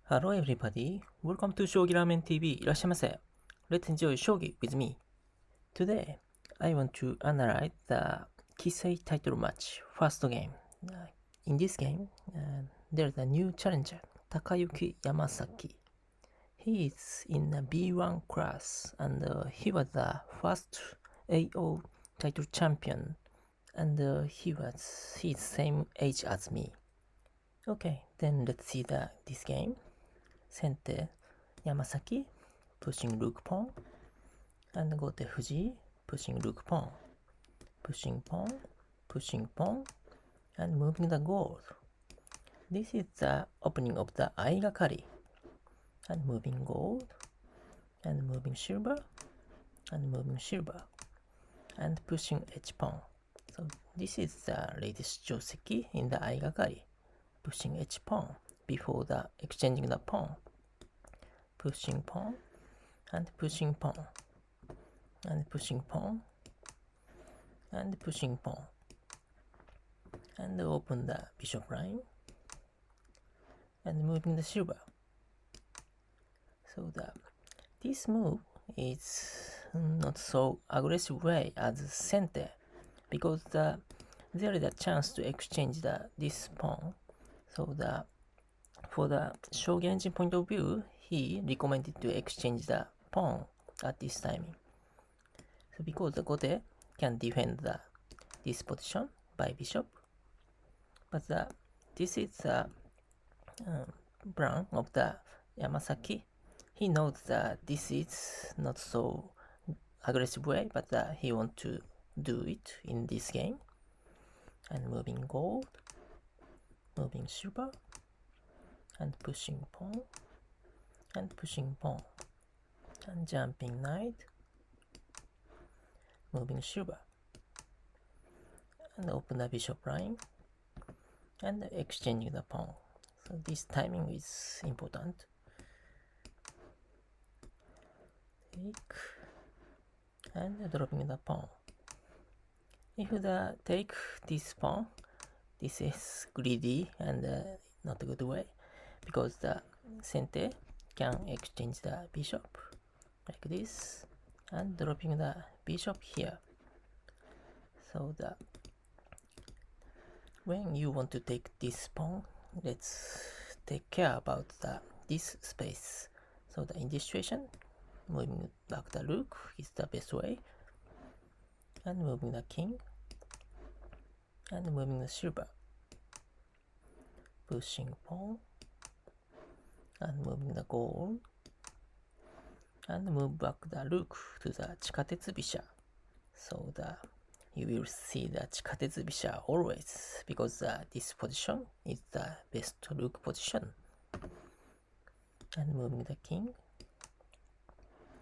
Hello everybody, welcome to Shogi Ramen TV. いらっしゃいませ. Let's enjoy Shogi with me. Today, I want to analyze the Kisei Title Match first game. In this game, there's a new challenger, Takayuki Yamasaki. He is in the B1 class and he was the first AO title champion and he's same age as me. Okay, then let's see this game. Center Yamasaki pushing rook pawn and go to Fujii pushing rook pawn, pushing pawn and moving the gold. This is the opening of the Aigakari and moving gold and moving silver and moving silver and pushing h pawn. So this is the latest joseki in the Aigakari, pushing h pawn before the exchanging the pawn. Pushing pawn and pushing pawn and pushing pawn and pushing pawn and open the bishop line and moving the silver. So this move is not so aggressive way as center because there is a chance to exchange this pawn. So for the Shogi engine point of view, he recommended to exchange the pawn at this timing. So because the Gote can defend this position by bishop, but this is the plan of the Yamasaki. He knows that this is not so aggressive way, but he wants to do it in this game. And moving gold, moving silver, and pushing pawn, and pushing pawn, and jumping knight, moving silver, and open the bishop line, and exchanging the pawn. So this timing is important. Take, and dropping the pawn. If the take this pawn, this is greedy and not a good way, because the center can exchange the bishop like this and dropping the bishop here. So when you want to take this pawn, let's take care about this space. So in this situation, moving back the rook is the best way, and moving the king and moving the silver, pushing pawn and moving the gold and move back the rook to the chikatetsu bisha. So you will see the chikatetsu bisha always because this position is the best rook position. And moving the king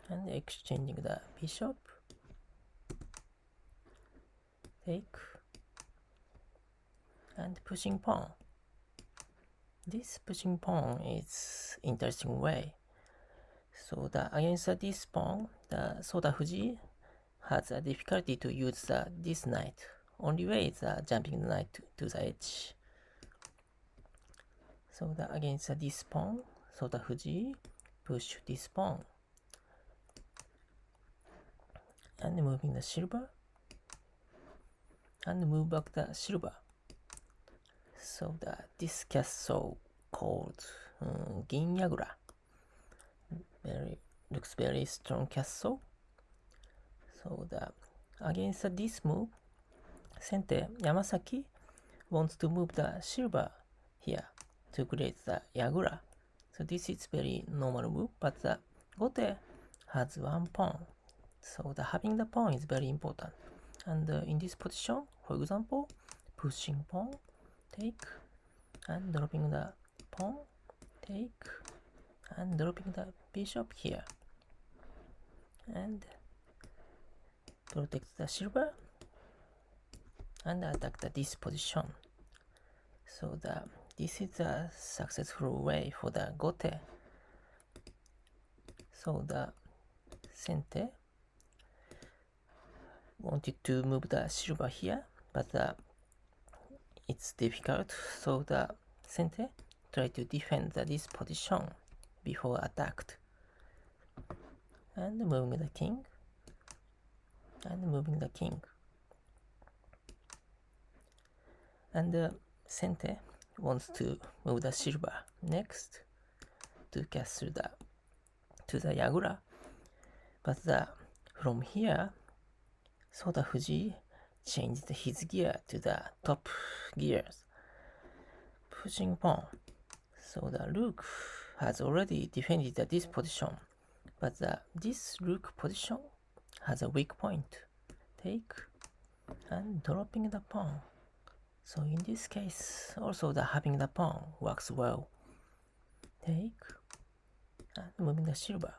and exchanging the bishop, take, and pushing pawn. This pushing pawn is interesting way. So against this pawn, so Fujii has a difficulty to use this knight. Only way is jumping the knight to the edge. So against this pawn, so Fujii push this pawn and moving the silver and move back the silver. So this castle called Ginyagura looks very strong castle. So against this move, center Yamasaki wants to move the silver here to create the Yagura. So this is very normal move, but the Gote has one pawn. So having the pawn is very important. And in this position, for example, pushing pawn, take, and dropping the pawn, take, and dropping the bishop here, and protect the silver, and attack this position. So this is a successful way for the Gote. So the center wanted to move the silver here, but it's difficult. So the center try to defend this position before attacked. And moving the king. And moving the king. And Sente wants to move the silver next to castle to the Yagura. But from here, so the Fujii changed his gear to the top gears, pushing pawn. So the rook has already defended this position, but this rook position has a weak point. Take and dropping the pawn. So in this case, also the having the pawn works well. Take and moving the silver.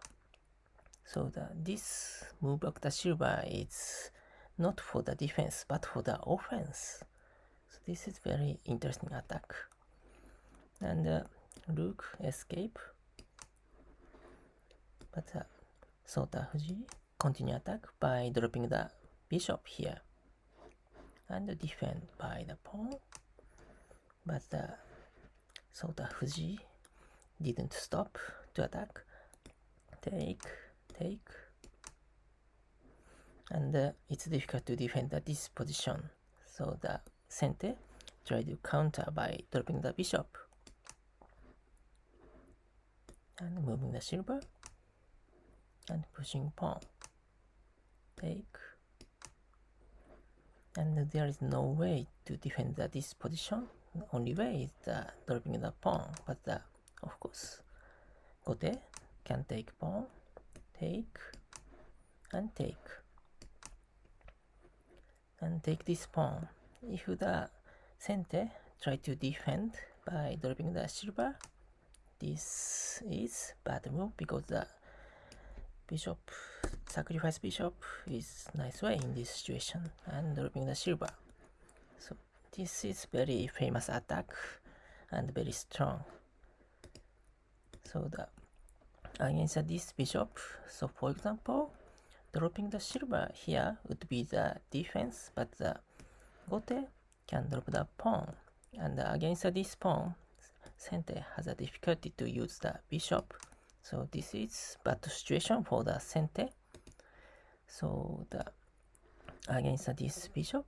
So this move back the silver is not for the defense but for the offense. So this is very interesting attack. And rook escape. But so the Fujii continue attack by dropping the bishop here and defend by the pawn. But so the Fujii didn't stop to attack. Take. And it's difficult to defend this position. So the Sente tried to counter by dropping the bishop and moving the silver and pushing pawn. Take. And there is no way to defend this position. The only way is dropping the pawn. But of course, Gote can take pawn, take, and take. And take this pawn. If the Sente try to defend by dropping the silver, this is bad move because the bishop, sacrifice bishop is nice way in this situation and dropping the silver. So this is very famous attack and very strong. So against this bishop, so for example, dropping the silver here would be the defense, but the Gote can drop the pawn. And against this pawn, Sente has a difficulty to use the bishop. So this is bad situation for the Sente. So against this bishop,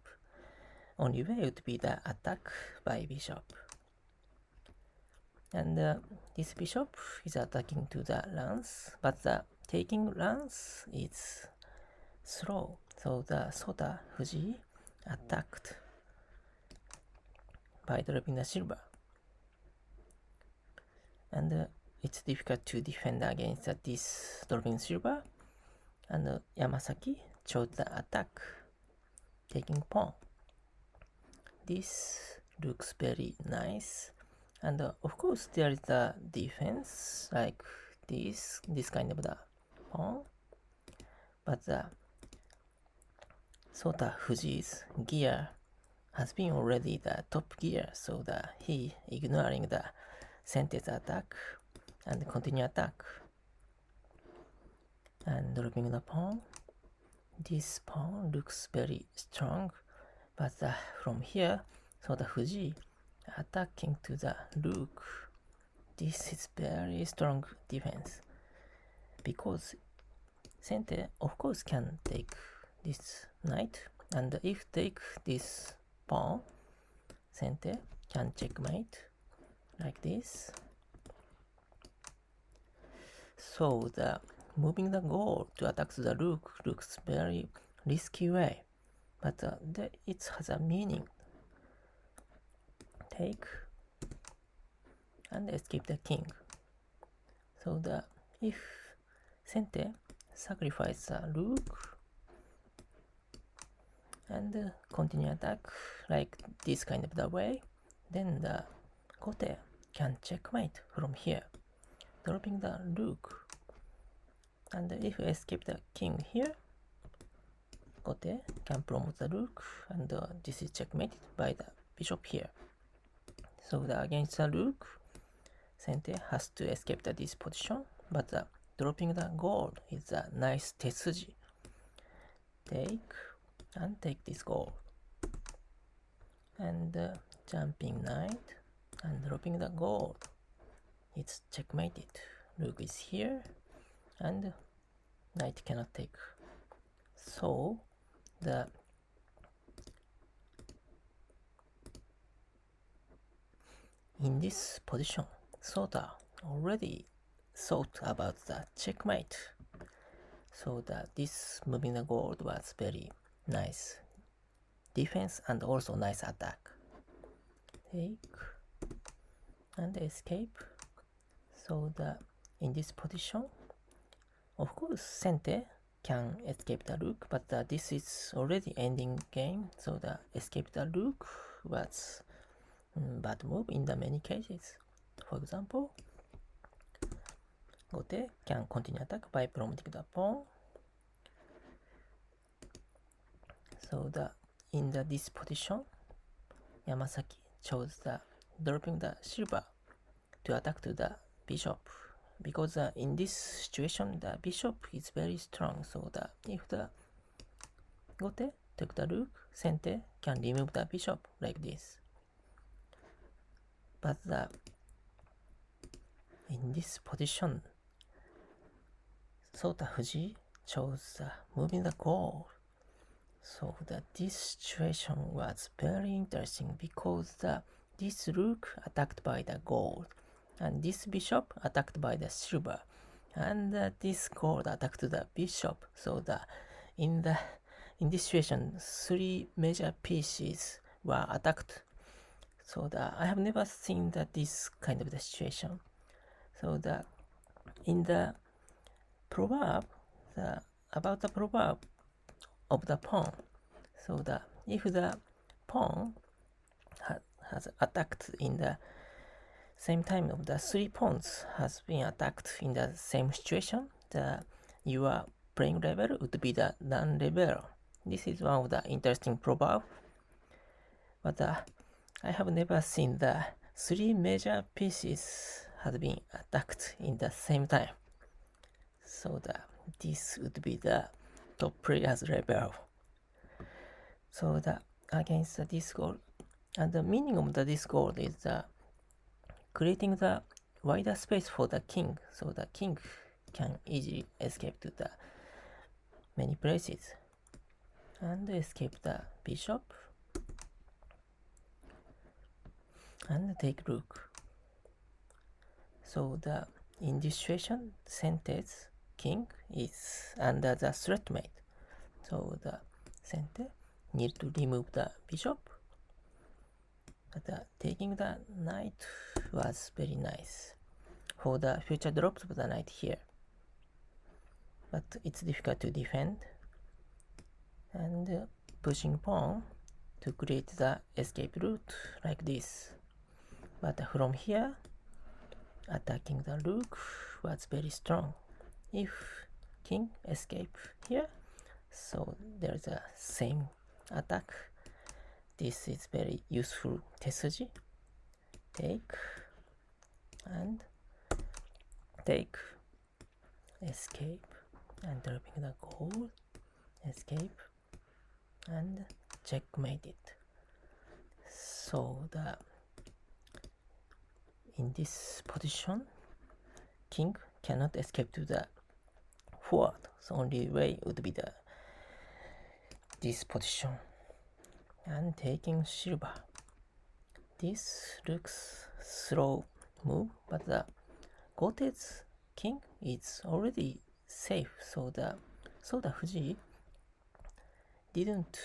only way would be the attack by bishop. And this bishop is attacking to the lance, but the taking lance is slow. So the Sota Fujii attacked by dropping the silver. And it's difficult to defend against this dropping silver. And Yamasaki chose the attack, taking pawn. This looks very nice. And of course there is the defense like this kind of the pawn. But the Sota Fujii's gear has been already the top gear, so he ignoring the Sente's attack and continue attack. And dropping the pawn. This pawn looks very strong, but from here, so the Fujii attacking to the rook. This is very strong defense because Sente of course can take this knight, and if take this pawn, Sente can checkmate like this. So moving the gold to attack the rook looks very risky way, but it has a meaning. Take and escape the king. So if Sente sacrifice the rook and continue attack like this kind of the way, then the Gote can checkmate from here, dropping the rook. And if we escape the king here, Gote can promote the rook, and this is checkmated by the bishop here. So against the rook, Sente has to escape this position, but dropping the gold is a nice tesuji. Take and take this gold. And jumping knight and dropping the gold. it's checkmated. Rook is here, and knight cannot take. So in this position, Sota already thought about the checkmate. So this moving the gold was very nice defense and also nice attack. Take and escape. So in this position, of course, Sente can escape the rook, but this is already ending game, so the escape the rook was bad move in the many cases. For example, Gote can continue attack by promoting the pawn. So in this position, Yamasaki chose dropping the silver to attack to the bishop, because in this situation the bishop is very strong. So if the Gote took the rook, Sente can remove the bishop like this. But in this position, Sota Fujii chose moving the gold. So this situation was very interesting, because this rook attacked by the gold, and this bishop attacked by the silver, and this gold attacked the bishop. So in this situation, 3 major pieces were attacked. So I have never seen this kind of the situation. So in the proverb, about the proverb of the pawn. So if the pawn has attacked in the same time of the 3 pawns has been attacked in the same situation, your playing level would be the non-level. This is one of the interesting proverb. But I have never seen the 3 major pieces has been attacked in the same time. So this would be the top player's level. So against this goal, and the meaning of this goal is creating the wider space for the king, so the king can easily escape to the many places and escape the bishop and take rook. So in this situation, Sente's king is under the threat mate. So Sente need to remove the bishop, but taking the knight was very nice for the future drops of the knight here. But it's difficult to defend, and pushing pawn to create the escape route like this. But from here, attacking the rook was very strong. If king escape here, so there's a same attack. This is very useful tesuji. Take and take, escape, and dropping the gold, escape, and checkmate it. So in this position, king cannot escape to the forward. So only way would be this position. And taking silver. This looks slow move, but the Gote's king is already safe. So the Fujii didn't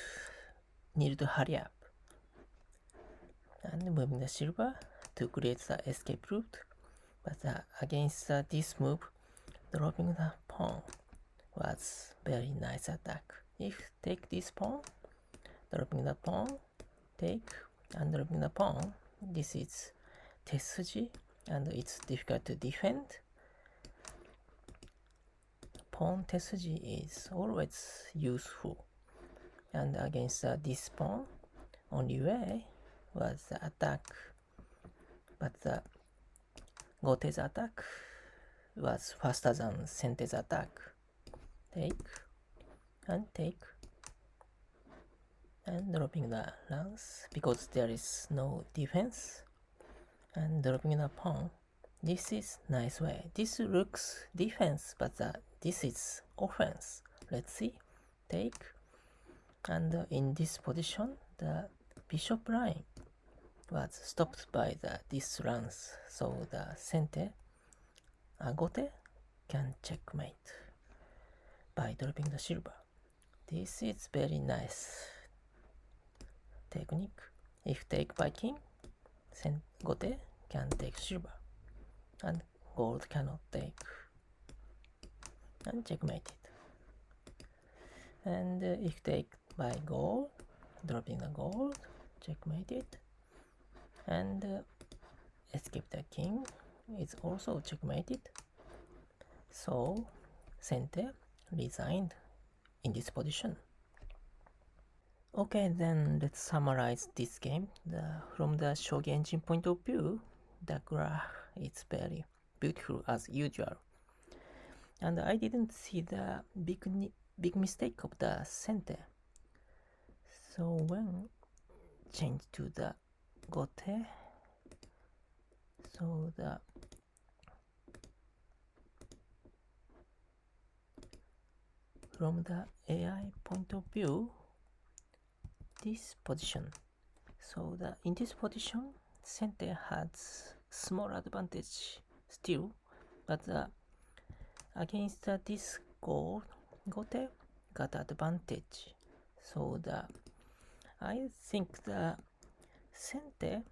need to hurry up. And moving the silver to create the escape route. But against this move, dropping the pawn was very nice attack. If take this pawn, dropping the pawn, take, and dropping the pawn, this is tesuji, and it's difficult to defend. Pawn tesuji is always useful, and against this pawn, only way was the attack. But the Gote's attack was faster than Sente's attack. Take and take, and dropping the lance because there is no defense, and dropping the pawn This is nice way. This looks defense, but this is offense. Let's see. Take. And in this position, the bishop line was stopped by this lance. So the sente, gote, can checkmate by dropping the silver. This is very nice technique. If take by king, gote can take silver, and gold cannot take, and checkmate it. And if take by gold, dropping the gold, checkmate it, and escape the king is also checkmated. So sente resigned in this position. Okay, then let's summarize this game. From the Shogi engine point of view, the graph is very beautiful as usual. And I didn't see the big mistake of the sente. So when change to the gote, so from the AI point of view, this position. So in this position, sente has small advantage still, but against this gote got advantage. So I think the sente.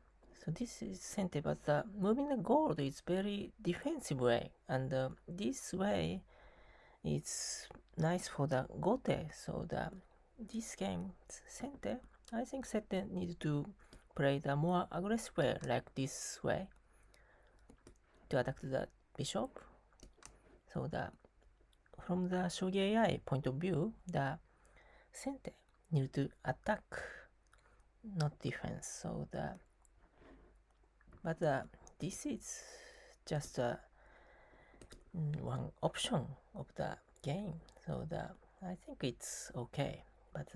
So this is sente, but moving the gold is very defensive way, and this way is nice for the gote. So this game sente, I think sente needs to play the more aggressive way, like this way, to attack the bishop. So from the Shogi AI point of view, the sente need to attack, not defense. So but this is just one option of the game. So I think it's okay, but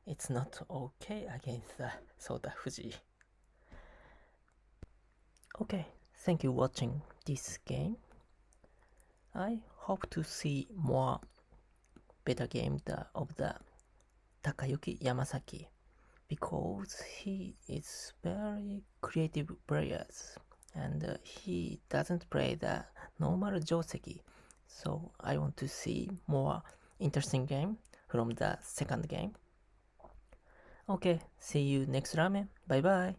it's not okay against Fujii. Okay, thank you watching this game. I hope to see more better games of the Takayuki Yamasaki, because he is very creative player, and he doesn't play the normal joseki. So I want to see more interesting game from the second game. Okay, see you next ramen. Bye bye.